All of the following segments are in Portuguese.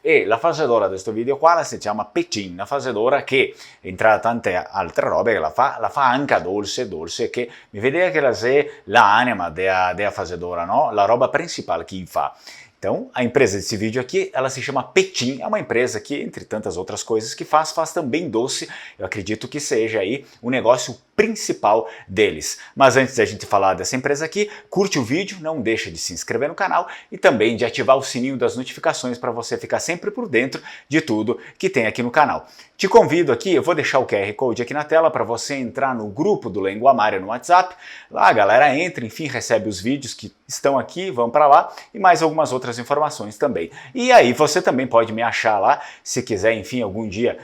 E la faggiola di questo video qua si chiama Pecin, una faggiola che, tra tante altre robe, la fa anche dolce, che mi vedete che la è l'anima della faggiola, no? La roba principal que fa. Então, a empresa desse vídeo aqui, ela se chama Pecin, é uma empresa que, entre tantas outras coisas que faz também doce. Eu acredito que seja aí o negócio principal deles. Mas antes da gente falar dessa empresa aqui, curte o vídeo, não deixa de se inscrever no canal e também de ativar o sininho das notificações para você ficar sempre por dentro de tudo que tem aqui no canal. Te convido aqui, eu vou deixar o QR Code aqui na tela para você entrar no grupo do Lenguamária no WhatsApp. Lá a galera entra, enfim, recebe os vídeos que estão aqui, vão para lá e mais algumas outras informações também. E aí você também pode me achar lá, se quiser, enfim, algum dia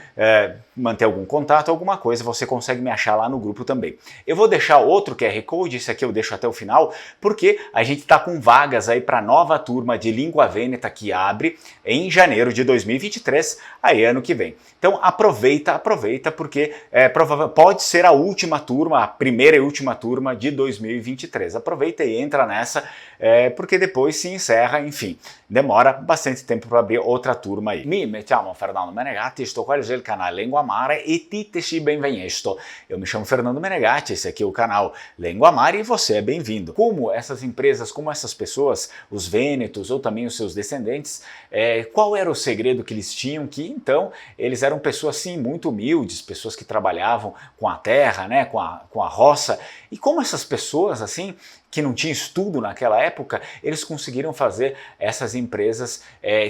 manter algum contato, alguma coisa, você consegue me achar lá no grupo também. Eu vou deixar outro QR Code, esse aqui eu deixo até o final, porque a gente está com vagas aí para a nova turma de Língua Vêneta que abre em janeiro de 2023, aí ano que vem. Então aproveita, porque pode ser a última turma, a primeira e última turma de 2023. Aproveita e entra nessa, porque depois se encerra, enfim, demora bastante tempo para abrir outra turma aí. Me chiamo Fernando Menegatti, estou com o canal Lenguamária e titeci benvenuto. Eu me chamo Fernando Menegatti, esse aqui é o canal Lenguamária e você é bem-vindo. Como essas empresas, como essas pessoas, os vênetos ou também os seus descendentes, qual era o segredo que eles tinham? Que então eles eram pessoas assim muito humildes, pessoas que trabalhavam com a terra, né, com a roça, e como essas pessoas assim que não tinham estudo naquela época, eles conseguiram fazer essas empresas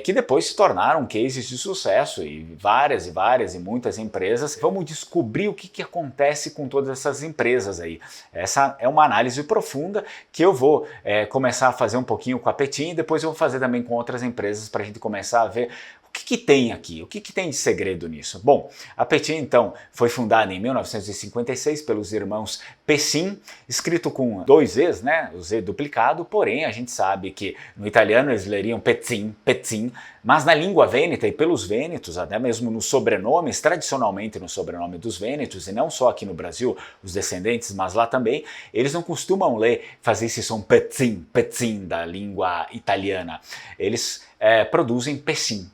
que depois se tornaram cases de sucesso, e várias e muitas empresas. Vamos descobrir o que acontece com todas essas empresas aí. Essa é uma análise profunda que eu vou começar a fazer um pouquinho com a Pecin e depois eu vou fazer também com outras empresas para a gente começar a ver o que tem aqui, o que tem de segredo nisso? Bom, a Pecin então foi fundada em 1956 pelos irmãos Pessin, escrito com 2 Z's, né, o Z duplicado, porém a gente sabe que no italiano eles leriam Pezzin, mas na língua vêneta e pelos vênetos, até mesmo nos sobrenomes, tradicionalmente no sobrenome dos vênetos, e não só aqui no Brasil, os descendentes, mas lá também, eles não costumam fazer esse som Pezzin da língua italiana. Eles produzem Pessin,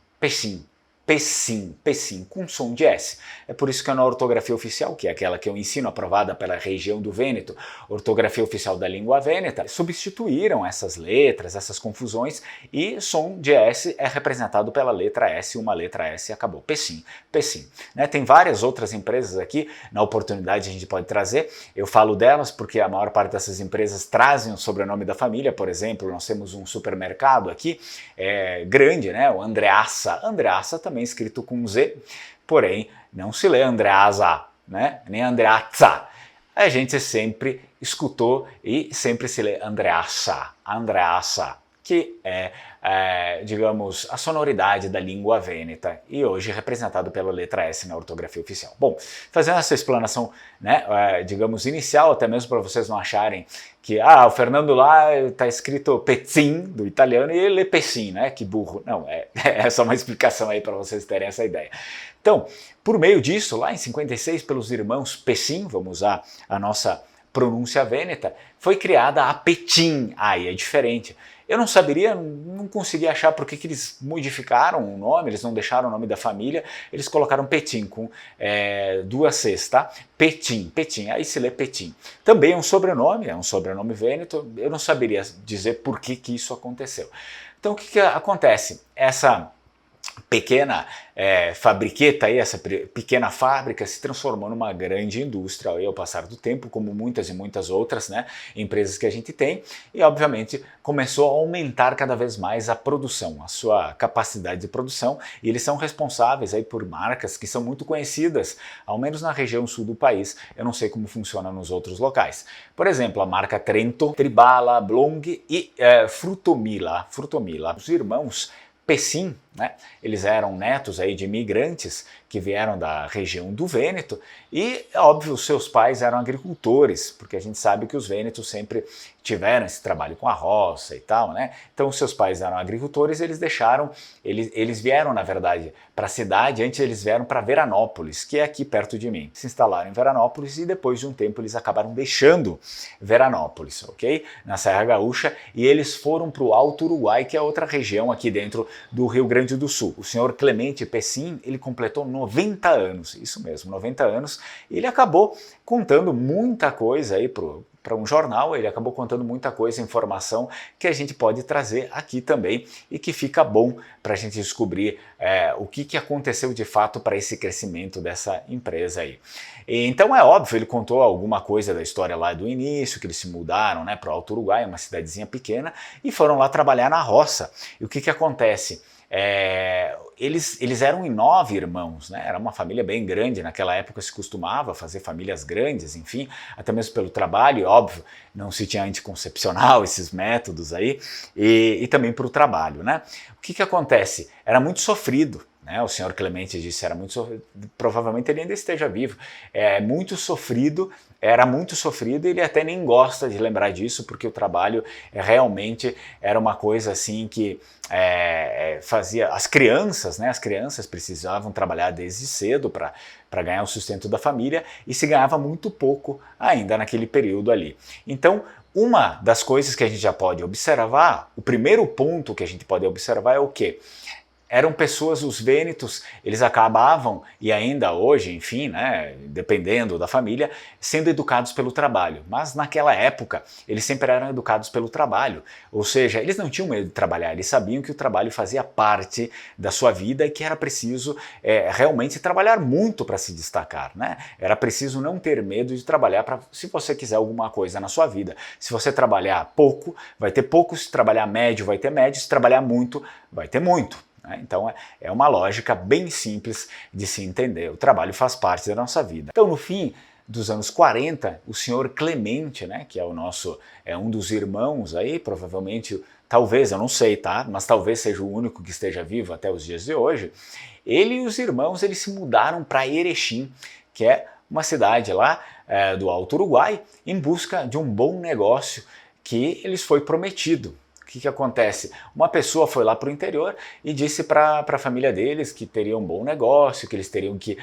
com som de S. É por isso que na ortografia oficial, que é aquela que eu ensino, aprovada pela região do Vêneto, ortografia oficial da língua vêneta, substituíram essas letras, essas confusões, e som de S é representado pela letra S, uma letra S e acabou. Pessin. Né? Tem várias outras empresas aqui, na oportunidade a gente pode trazer, eu falo delas porque a maior parte dessas empresas trazem o sobrenome da família. Por exemplo, nós temos um supermercado aqui, grande, né? O Andreassa também escrito com Z, porém não se lê Andreasa, né? Nem Andreazza. A gente sempre escutou e sempre se lê Andreassa, que digamos, a sonoridade da língua vêneta e hoje representado pela letra S na ortografia oficial. Bom, fazendo essa explanação, né, digamos, inicial, até mesmo para vocês não acharem que o Fernando lá está escrito Pezzin, do italiano, e ele lê Pessin, né, que burro. Não, é só uma explicação aí para vocês terem essa ideia. Então, por meio disso, lá em 56, pelos irmãos Pessin, vamos usar a nossa pronúncia vêneta, foi criada a Pecin. Aí é diferente. Eu não saberia, não conseguia achar por que eles modificaram o nome, eles não deixaram o nome da família, eles colocaram Pecin com 2 Cs, tá? Pecin, aí se lê Pecin. Também é um sobrenome vêneto, eu não saberia dizer por que isso aconteceu. Então o que acontece? Essa pequena fabriqueta, essa pequena fábrica se transformou numa grande indústria ao passar do tempo, como muitas e muitas outras, né, empresas que a gente tem, e obviamente começou a aumentar cada vez mais a produção, a sua capacidade de produção, e eles são responsáveis aí por marcas que são muito conhecidas, ao menos na região sul do país. Eu não sei como funciona nos outros locais. Por exemplo, a marca Trento, Tribala, Blong e Frutomila. Os irmãos Pessin, né? Eles eram netos aí de imigrantes que vieram da região do Vêneto e, óbvio, seus pais eram agricultores, porque a gente sabe que os vênetos sempre tiveram esse trabalho com a roça e tal, né? Então, seus pais eram agricultores, eles vieram, na verdade, para a cidade. Antes eles vieram para Veranópolis, que é aqui perto de mim. Se instalaram em Veranópolis e depois de um tempo eles acabaram deixando Veranópolis, ok? Na Serra Gaúcha, e eles foram para o Alto Uruguai, que é outra região aqui dentro do Rio Grande Grande do Sul. O senhor Clemente Pecin, ele completou 90 anos, isso mesmo, 90 anos, e ele acabou contando muita coisa aí para um jornal, ele acabou contando muita coisa, informação que a gente pode trazer aqui também e que fica bom para a gente descobrir o que aconteceu de fato para esse crescimento dessa empresa aí. Então é óbvio, ele contou alguma coisa da história lá do início, que eles se mudaram, né, para o Alto Uruguai, uma cidadezinha pequena, e foram lá trabalhar na roça. E o que acontece? Eles eram em 9 irmãos, né? Era uma família bem grande, naquela época se costumava fazer famílias grandes, enfim, até mesmo pelo trabalho, e óbvio, não se tinha anticoncepcional, esses métodos aí, e também para o trabalho, né? O que acontece? Era muito sofrido. O senhor Clemente disse era muito sofrido, provavelmente ele ainda esteja vivo, era muito sofrido e ele até nem gosta de lembrar disso, porque o trabalho realmente era uma coisa assim que fazia, as crianças precisavam trabalhar desde cedo para ganhar o sustento da família e se ganhava muito pouco ainda naquele período ali. Então, uma das coisas que a gente já pode observar, o primeiro ponto que a gente pode observar é o quê? Eram pessoas, os vênetos, eles acabavam, e ainda hoje, enfim, né, dependendo da família, sendo educados pelo trabalho. Mas naquela época, eles sempre eram educados pelo trabalho. Ou seja, eles não tinham medo de trabalhar, eles sabiam que o trabalho fazia parte da sua vida e que era preciso realmente trabalhar muito para se destacar, né? Era preciso não ter medo de trabalhar se você quiser alguma coisa na sua vida. Se você trabalhar pouco, vai ter pouco, se trabalhar médio, vai ter médio, se trabalhar muito, vai ter muito. Então é uma lógica bem simples de se entender. O trabalho faz parte da nossa vida. Então no fim dos anos 40, o senhor Clemente, né, que é um dos irmãos aí, provavelmente, talvez, eu não sei, tá? Mas talvez seja o único que esteja vivo até os dias de hoje. Ele e os irmãos, eles se mudaram para Erechim, que é uma cidade lá do Alto Uruguai, em busca de um bom negócio que lhes foi prometido. O que acontece? Uma pessoa foi lá para o interior e disse para a família deles que teria um bom negócio, que eles teriam que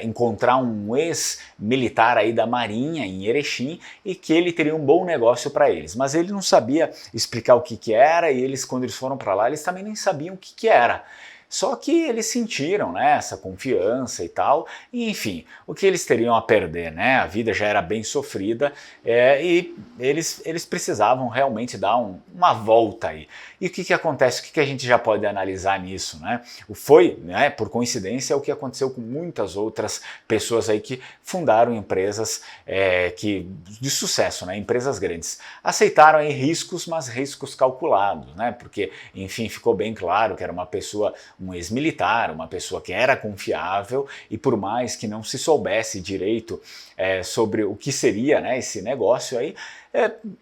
encontrar um ex-militar aí da Marinha em Erechim e que ele teria um bom negócio para eles. Mas ele não sabia explicar o que era e eles, quando eles foram para lá, eles também nem sabiam o que era. Só que eles sentiram, né, essa confiança e tal, e enfim, o que eles teriam a perder, né? A vida já era bem sofrida e eles precisavam realmente dar uma volta aí. E o que acontece? O que a gente já pode analisar nisso, né? Foi, né, por coincidência, o que aconteceu com muitas outras pessoas aí que fundaram empresas de sucesso, né, empresas grandes. Aceitaram aí riscos, mas riscos calculados, né? Porque, enfim, ficou bem claro que era uma pessoa, um ex-militar, uma pessoa que era confiável e por mais que não se soubesse direito sobre o que seria, né, esse negócio aí,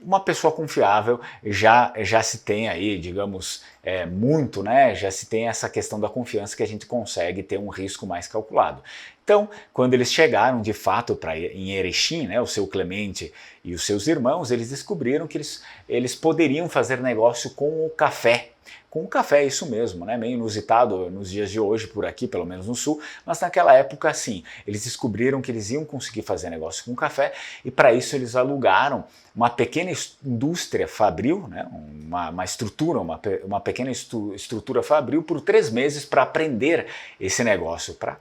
uma pessoa confiável já se tem aí, digamos, muito, né, já se tem essa questão da confiança que a gente consegue ter um risco mais calculado. Então, quando eles chegaram de fato em Erechim, né, o seu Clemente e os seus irmãos, eles descobriram que eles poderiam fazer negócio com o café. Com o café, isso mesmo, né? Meio inusitado nos dias de hoje por aqui, pelo menos no sul, mas naquela época sim, eles descobriram que eles iam conseguir fazer negócio com o café e para isso eles alugaram uma pequena indústria fabril, né? uma estrutura, uma pequena estrutura fabril por 3 meses para aprender esse negócio, para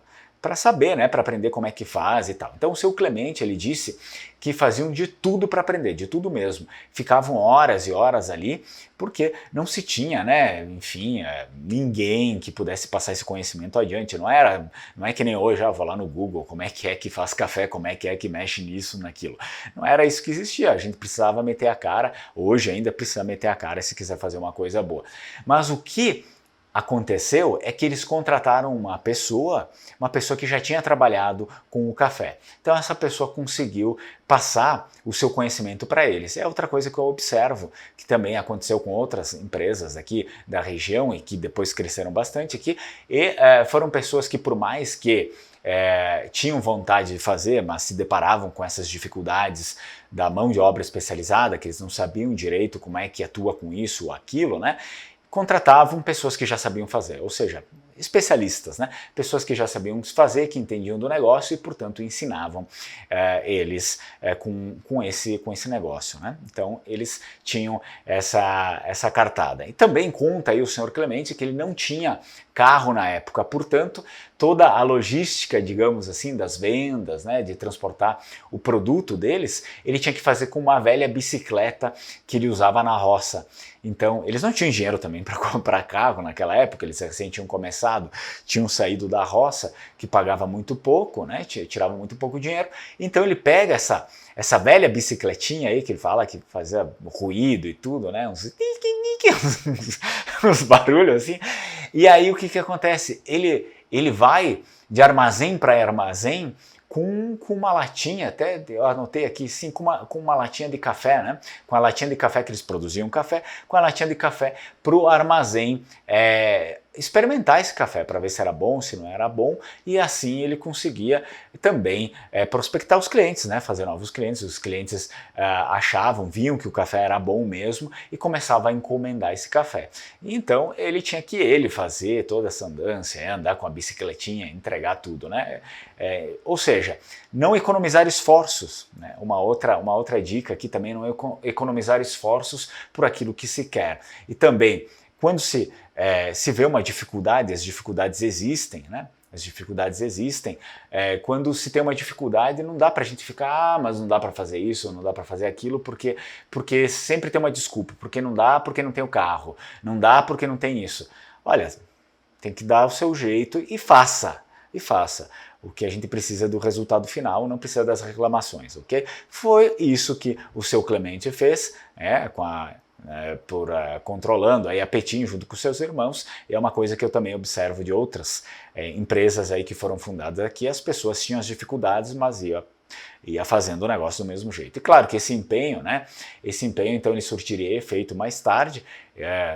saber, né, para aprender como é que faz e tal. Então o seu Clemente, ele disse que faziam de tudo para aprender, de tudo mesmo. Ficavam horas e horas ali, porque não se tinha, né, enfim, ninguém que pudesse passar esse conhecimento adiante. Não é que nem hoje, vou lá no Google, como é que faz café, como é que mexe nisso, naquilo. Não era isso que existia, a gente precisava meter a cara, hoje ainda precisa meter a cara se quiser fazer uma coisa boa. Mas o que aconteceu é que eles contrataram uma pessoa que já tinha trabalhado com o café. Então essa pessoa conseguiu passar o seu conhecimento para eles. É outra coisa que eu observo, que também aconteceu com outras empresas aqui da região e que depois cresceram bastante aqui, e foram pessoas que por mais que tinham vontade de fazer, mas se deparavam com essas dificuldades da mão de obra especializada, que eles não sabiam direito como é que atua com isso ou aquilo, né? Contratavam pessoas que já sabiam fazer, ou seja, especialistas, né? Pessoas que já sabiam o que fazer, que entendiam do negócio e, portanto, ensinavam eles com esse negócio, né? Então, eles tinham essa cartada. E também conta aí o senhor Clemente que ele não tinha carro na época, portanto, toda a logística, digamos assim, das vendas, né, de transportar o produto deles, ele tinha que fazer com uma velha bicicleta que ele usava na roça. Então, eles não tinham dinheiro também para comprar carro naquela época, eles recém tinham começado, tinham saído da roça, que pagava muito pouco, né, tirava muito pouco dinheiro, então ele pega essa velha bicicletinha aí, que ele fala que fazia ruído e tudo, né, uns barulhos assim, e aí o que acontece? Ele vai de armazém para armazém com uma latinha, até eu anotei aqui, sim, com uma latinha de café, né? Com a latinha de café que eles produziam café, com a latinha de café para o armazém experimentar esse café para ver se era bom, se não era bom, e assim ele conseguia também prospectar os clientes, né? Fazer novos clientes. Os clientes achavam, viam que o café era bom mesmo e começava a encomendar esse café. Então ele tinha que fazer toda essa andança, andar com a bicicletinha, entregar tudo, né? Ou seja, não economizar esforços, né? Uma outra dica aqui também, não economizar esforços por aquilo que se quer. E também, quando se vê uma dificuldade, as dificuldades existem, né? As dificuldades existem. Quando se tem uma dificuldade, não dá para a gente ficar, mas não dá para fazer isso, não dá para fazer aquilo, porque sempre tem uma desculpa. Porque não dá, porque não tem o carro. Não dá, porque não tem isso. Olha, tem que dar o seu jeito e faça. E faça. O que a gente precisa do resultado final, não precisa das reclamações, ok? Foi isso que o seu Clemente fez, controlando aí a Petin junto com seus irmãos, e é uma coisa que eu também observo de outras empresas aí que foram fundadas aqui. As pessoas tinham as dificuldades, mas ia fazendo o negócio do mesmo jeito. E claro que esse empenho, então ele surtiria efeito mais tarde,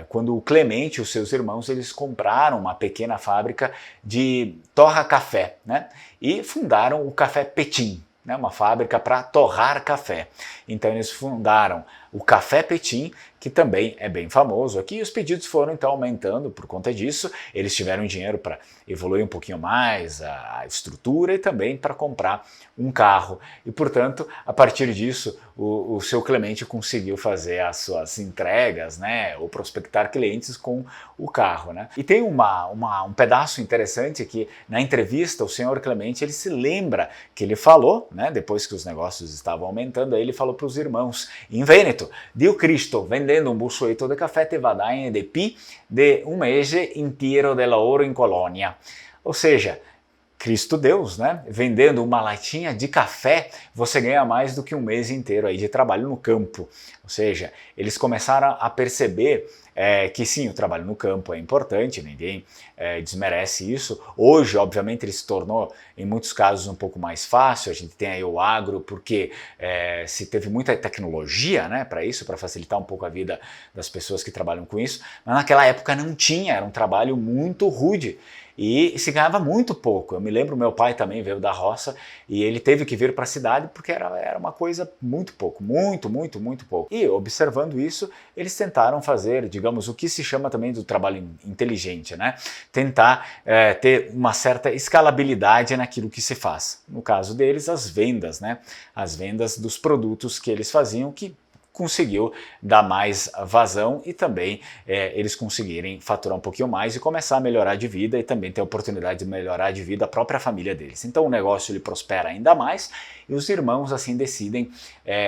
quando o Clemente e os seus irmãos eles compraram uma pequena fábrica de torra-café, né? E fundaram o Café Petin, né? Uma fábrica para torrar café. Então eles fundaram o Café Petin, que também é bem famoso aqui, e os pedidos foram então aumentando por conta disso. Eles tiveram dinheiro para evoluir um pouquinho mais a estrutura e também para comprar um carro. E portanto, a partir disso, o seu Clemente conseguiu fazer as suas entregas, né, ou prospectar clientes com o carro, né? E tem um pedaço interessante que na entrevista o senhor Clemente ele se lembra que ele falou, né, depois que os negócios estavam aumentando, aí ele falou para os irmãos: in Veneto, Dio Cristo vendendo un buchueto de café te va dar de pi de un mese inteiro de lavoro in Colônia. Ou seja, Cristo Deus, né? Vendendo uma latinha de café, você ganha mais do que um mês inteiro aí de trabalho no campo. Ou seja, eles começaram a perceber que sim, o trabalho no campo é importante, ninguém desmerece isso. Hoje, obviamente, ele se tornou, em muitos casos, um pouco mais fácil. A gente tem aí o agro, porque se teve muita tecnologia, né, para isso, para facilitar um pouco a vida das pessoas que trabalham com isso. Mas naquela época não tinha, era um trabalho muito rude. E se ganhava muito pouco. Eu me lembro, meu pai também veio da roça e ele teve que vir para a cidade porque era uma coisa muito pouco, muito pouco. E observando isso, eles tentaram fazer, digamos, o que se chama também do trabalho inteligente, né? Tentar ter uma certa escalabilidade naquilo que se faz. No caso deles, as vendas, né? As vendas dos produtos que eles faziam, que conseguiu dar mais vazão e também eles conseguirem faturar um pouquinho mais e começar a melhorar de vida e também ter a oportunidade de melhorar de vida a própria família deles. Então o negócio ele prospera ainda mais e os irmãos assim decidem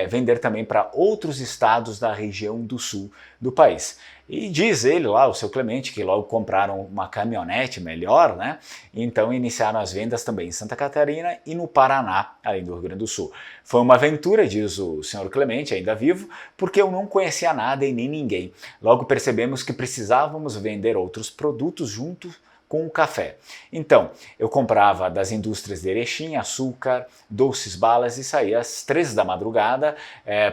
vender também para outros estados da região do sul do país. E diz ele lá, o seu Clemente, que logo compraram uma caminhonete melhor, né? Então iniciaram as vendas também em Santa Catarina e no Paraná, além do Rio Grande do Sul. Foi uma aventura, diz o senhor Clemente, ainda vivo, porque eu não conhecia nada e nem ninguém. Logo percebemos que precisávamos vender outros produtos junto com o café. Então, eu comprava das indústrias de Erechim, açúcar, doces, balas e saía às 3 da madrugada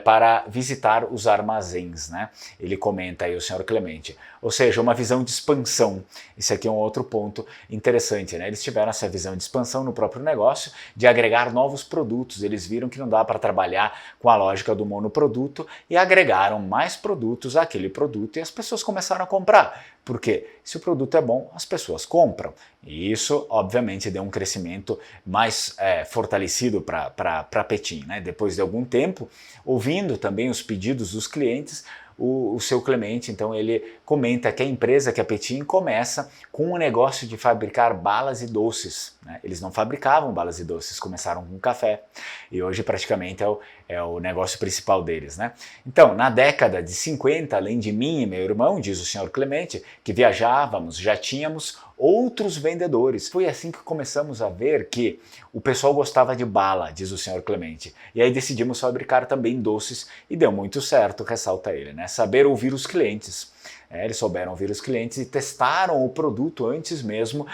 para visitar os armazéns, né? Ele comenta aí, o senhor Clemente. Ou seja, uma visão de expansão. Esse aqui é um outro ponto interessante, né? Eles tiveram essa visão de expansão no próprio negócio, de agregar novos produtos. Eles viram que não dá para trabalhar com a lógica do monoproduto e agregaram mais produtos àquele produto e as pessoas começaram a comprar. Porque se o produto é bom, as pessoas compram. E isso, obviamente, deu um crescimento mais fortalecido para Petin, né? Depois de algum tempo, ouvindo também os pedidos dos clientes, o seu Clemente, então, ele comenta que a empresa, que a Petin, começa com o negócio de fabricar balas e doces, né? Eles não fabricavam balas e doces, começaram com café e hoje praticamente é o negócio principal deles, né? Então, na década de 50, além de mim e meu irmão, diz o senhor Clemente, que viajávamos, já tínhamos outros vendedores. Foi assim que começamos a ver que o pessoal gostava de bala, diz o senhor Clemente. E aí decidimos fabricar também doces e deu muito certo, ressalta ele, né? Saber ouvir os clientes. Eles souberam ouvir os clientes e testaram o produto antes mesmo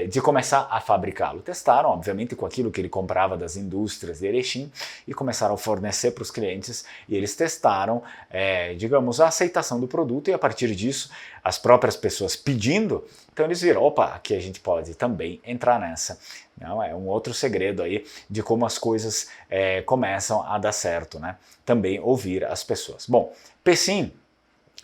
de começar a fabricá-lo. Testaram, obviamente, com aquilo que ele comprava das indústrias de Erechim e começaram a fornecer para os clientes e eles testaram, digamos, a aceitação do produto e a partir disso, as próprias pessoas pedindo, então eles viram, opa, aqui a gente pode também entrar nessa. Não, é um outro segredo aí de como as coisas começam a dar certo, né? Também ouvir as pessoas. Bom, Pecim,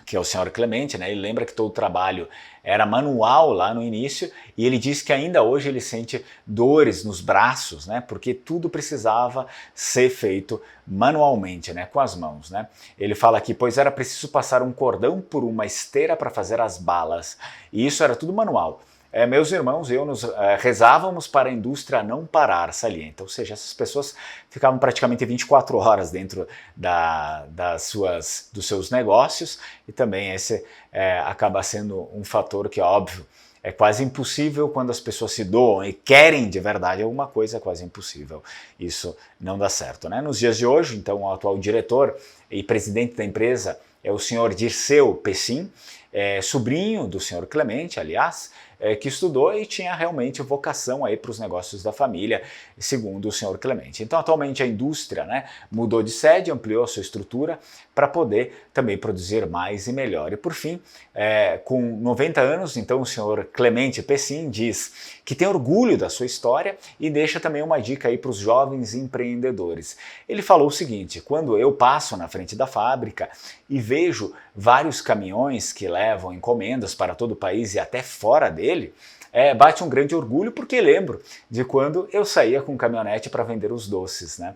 que é o senhor Clemente, né? Ele lembra que todo o trabalho era manual lá no início e ele diz que ainda hoje ele sente dores nos braços, né? Porque tudo precisava ser feito manualmente, né? Com as mãos, né? Ele fala aqui, pois era preciso passar um cordão por uma esteira para fazer as balas e isso era tudo manual. Meus irmãos e eu nos rezávamos para a indústria não parar, salienta. Ou seja, essas pessoas ficavam praticamente 24 horas dentro dos seus negócios e também esse acaba sendo um fator que, óbvio, é quase impossível quando as pessoas se doam e querem de verdade alguma coisa, é quase impossível. Isso não dá certo, né? Nos dias de hoje, então, o atual diretor e presidente da empresa é o senhor Dirceu Pecim, sobrinho do senhor Clemente, aliás, que estudou e tinha realmente vocação aí para os negócios da família, segundo o senhor Clemente. Então, atualmente a indústria, né, mudou de sede, ampliou a sua estrutura para poder também produzir mais e melhor. E por fim, com 90 anos, então o senhor Clemente Pecim diz que tem orgulho da sua história e deixa também uma dica aí para os jovens empreendedores. Ele falou o seguinte, quando eu passo na frente da fábrica e vejo vários caminhões que levam encomendas para todo o país e até fora dele, bate um grande orgulho porque lembro de quando eu saía com caminhonete para vender os doces, né?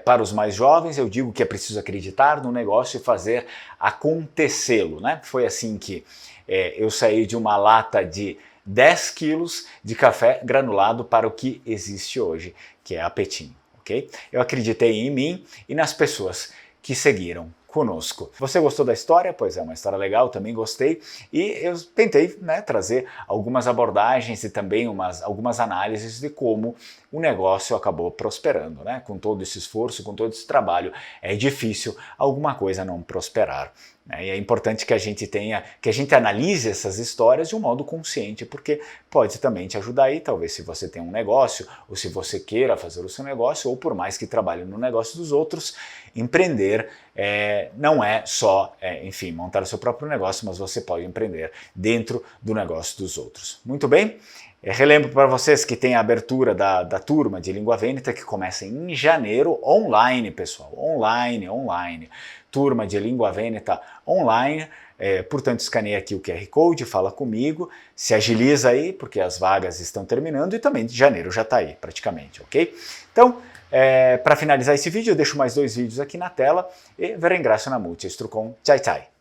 Para os mais jovens eu digo que é preciso acreditar no negócio e fazer acontecê-lo, né? Foi assim que eu saí de uma lata de 10 quilos de café granulado para o que existe hoje, que é a Petin, ok? Eu acreditei em mim e nas pessoas que seguiram conosco. Você gostou da história? Pois é, uma história legal, também gostei e eu tentei, né, trazer algumas abordagens e também algumas análises de como o negócio acabou prosperando, né? Com todo esse esforço, com todo esse trabalho, é difícil alguma coisa não prosperar. E é importante que a gente analise essas histórias de um modo consciente, porque pode também te ajudar aí, talvez se você tem um negócio, ou se você queira fazer o seu negócio, ou por mais que trabalhe no negócio dos outros, empreender não é só, enfim, montar o seu próprio negócio, mas você pode empreender dentro do negócio dos outros. Muito bem? Relembro para vocês que tem a abertura da turma de Língua Vêneta que começa em janeiro, online, pessoal, online. Turma de Língua Vêneta online, portanto escaneia aqui o QR Code, fala comigo, se agiliza aí, porque as vagas estão terminando e também de janeiro já está aí praticamente, ok? Então, para finalizar esse vídeo, eu deixo mais 2 vídeos aqui na tela e vi ringrazio na multi, strucon, ciao ciao!